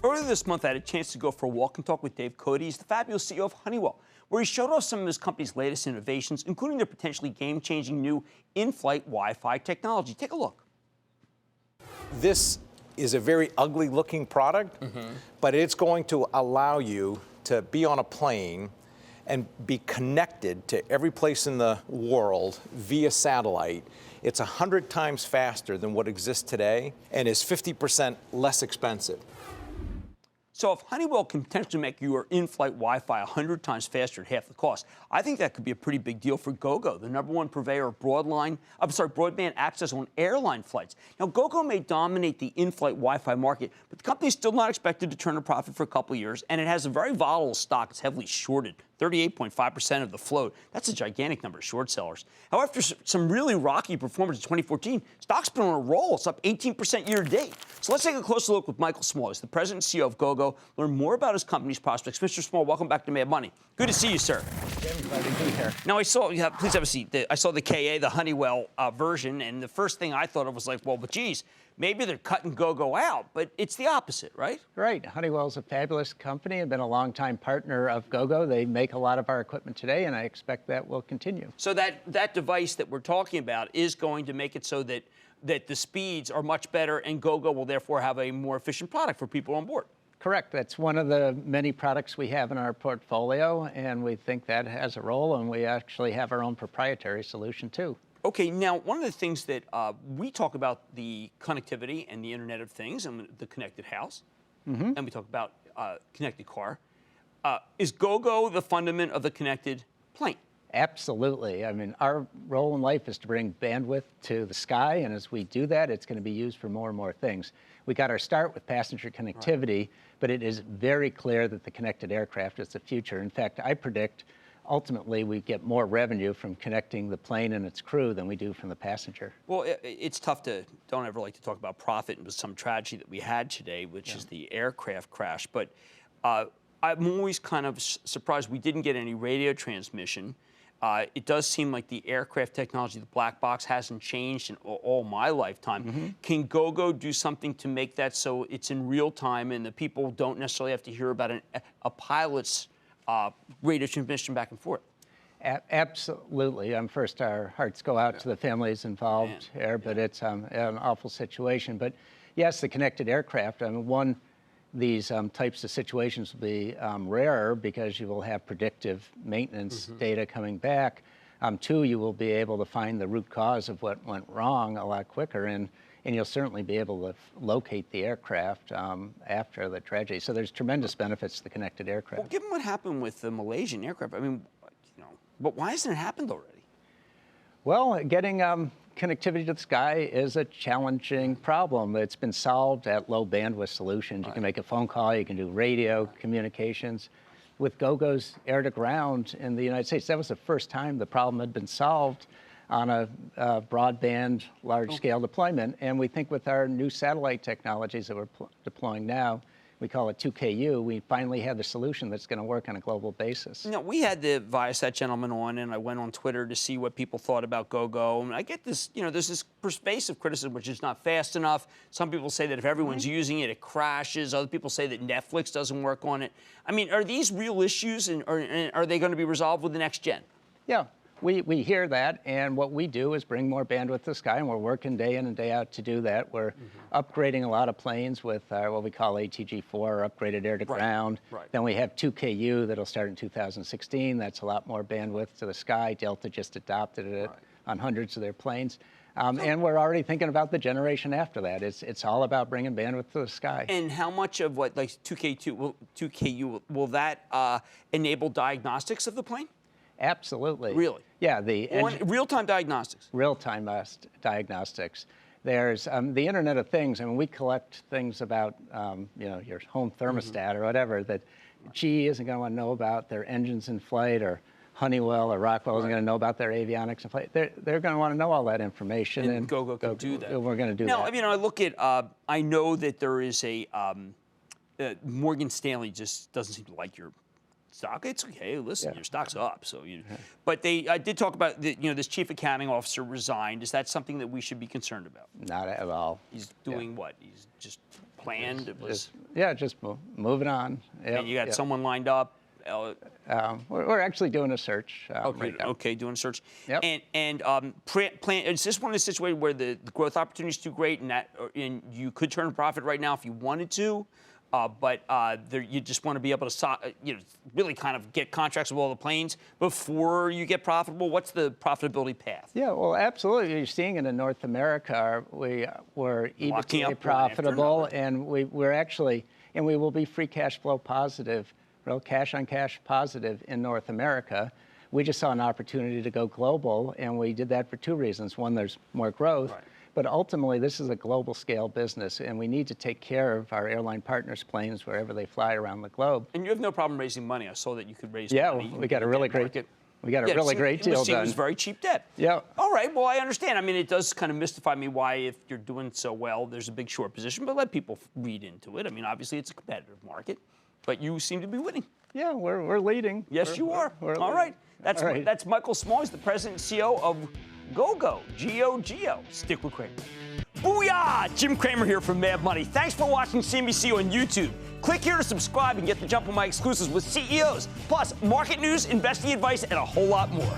Earlier this month, I had a chance to go for a walk and talk with Dave Cote. He's the fabulous CEO of Honeywell, where he showed off some of his company's latest innovations, including their potentially game-changing new in-flight Wi-Fi technology. Take a look. This is a very ugly-looking product, but it's going to allow you to be on a plane and be connected to every place in the world via satellite. It's 100 times faster than what exists today and is 50% less expensive. So if Honeywell can potentially make your in-flight Wi-Fi 100 times faster at half the cost, I think that could be a pretty big deal for Gogo, the #1 purveyor of broadband access on airline flights. Now, Gogo may dominate the in-flight Wi-Fi market, but the company is still not expected to turn a profit for a couple of years, and it has a very volatile stock. It's heavily shorted, 38.5% of the float. That's a gigantic number of short sellers. However, after some really rocky performance in 2014, stock's been on a roll. It's up 18% year to date. So let's take a closer look with Michael Small. He's the president and CEO of Gogo. Learn more about his company's prospects. Mr. Small, welcome back to Mad Money. Good to see you, sir. Jim, glad to be here. Now, please have a seat. I saw the KA, the Honeywell version, and the first thing I thought of was like, well, but geez, maybe they're cutting Gogo out, but it's the opposite, right? Right. Honeywell's a fabulous company and been a longtime partner of Gogo. They make a lot of our equipment today, and I expect that will continue. So that device that we're talking about is going to make it so that the speeds are much better, and Gogo will therefore have a more efficient product for people on board. Correct. That's one of the many products we have in our portfolio, and we think that has a role, and we actually have our own proprietary solution, too. Okay, now, one of the things that we talk about the connectivity and the Internet of Things and the connected house, and we talk about connected car. Is Gogo the fundament of the connected plane? Absolutely. I mean, our role in life is to bring bandwidth to the sky, and as we do that, it's going to be used for more and more things. We got our start with passenger connectivity, but it is very clear that the connected aircraft is the future. In fact, I predict ultimately we get more revenue from connecting the plane and its crew than we do from the passenger. Well, it's tough to, don't ever like to talk about profit and some tragedy that we had today, which is the aircraft crash. But I'm always kind of surprised we didn't get any radio transmission. It does seem like the aircraft technology, the black box, hasn't changed in all my lifetime. Can Gogo do something to make that so it's in real time and the people don't necessarily have to hear about a pilot's radio transmission back and forth? Absolutely. First, our hearts go out to the families involved here, but it's an awful situation. But yes, the connected aircraft, I mean, these types of situations will be rarer because you will have predictive maintenance data coming back. Two, you will be able to find the root cause of what went wrong a lot quicker, and you'll certainly be able to locate the aircraft after the tragedy. So there's tremendous benefits to the connected aircraft. Well, given what happened with the Malaysian aircraft, I mean, but why hasn't it happened already? Well, getting connectivity to the sky is a challenging problem. It's been solved at low bandwidth solutions. You can make a phone call, you can do radio communications. With Gogo's air to ground in the United States, that was the first time the problem had been solved on a broadband, large-scale deployment. And we think with our new satellite technologies that we're deploying now, we call it 2KU, we finally have the solution that's going to work on a global basis. We had the Viasat gentleman on, and I went on Twitter to see what people thought about Gogo. And I get this, there's this pervasive criticism, which is not fast enough. Some people say that if everyone's using it, it crashes. Other people say that Netflix doesn't work on it. I mean, are these real issues, and are they going to be resolved with the next gen? Yeah. We hear that, and what we do is bring more bandwidth to the sky, and we're working day in and day out to do that. We're upgrading a lot of planes with what we call ATG-4, upgraded air to ground. Then we have 2KU that'll start in 2016. That's a lot more bandwidth to the sky. Delta just adopted it on hundreds of their planes. And we're already thinking about the generation after that. It's all about bringing bandwidth to the sky. And how much of what, like 2KU, will that enable diagnostics of the plane? Absolutely. Really? Yeah. Real-time diagnostics. Real-time diagnostics. There's the Internet of Things. I mean, we collect things about, your home thermostat or whatever that GE isn't going to want to know about their engines in flight, or Honeywell or Rockwell isn't going to know about their avionics in flight. They're going to want to know all that information. And Gogo can do that. We're going to do that. Now, I mean, I look at, I know that there is a, Morgan Stanley just doesn't seem to like your stock, it's okay. Listen, your stock's up. So, but they did talk about this chief accounting officer resigned. Is that something that we should be concerned about? Not at all. He's doing what? He's just planned. Just moving on. Yep, and you got someone lined up. We're actually doing a search right now. Okay, doing a search. Yep. Is this one of the situations where the growth opportunity is too great and you could turn a profit right now if you wanted to, but you just want to be able to really kind of get contracts with all the planes before you get profitable? What's the profitability path? Yeah, well, absolutely. You're seeing it in North America. We were EBITDA profitable, and we're actually, and we will be free cash flow positive, real cash on cash positive in North America. We just saw an opportunity to go global, and we did that for two reasons. One, there's more growth, but ultimately this is a global scale business, and we need to take care of our airline partners' planes wherever they fly around the globe. And you have no problem raising money. I saw that you could raise money. Yeah, we got a really great deal done. It was very cheap debt. Yeah. All right, well, I understand. I mean, it does kind of mystify me why, if you're doing so well, there's a big short position, but let people read into it. I mean, obviously it's a competitive market. But you seem to be winning. Yeah, we're leading. Yes, you are. All right. That's Michael Small. He's the president and CEO of Gogo, G-O-G-O. Stick with Cramer. Booyah! Jim Cramer here from Mad Money. Thanks for watching CNBC on YouTube. Click here to subscribe and get the jump on my exclusives with CEOs, plus market news, investing advice, and a whole lot more.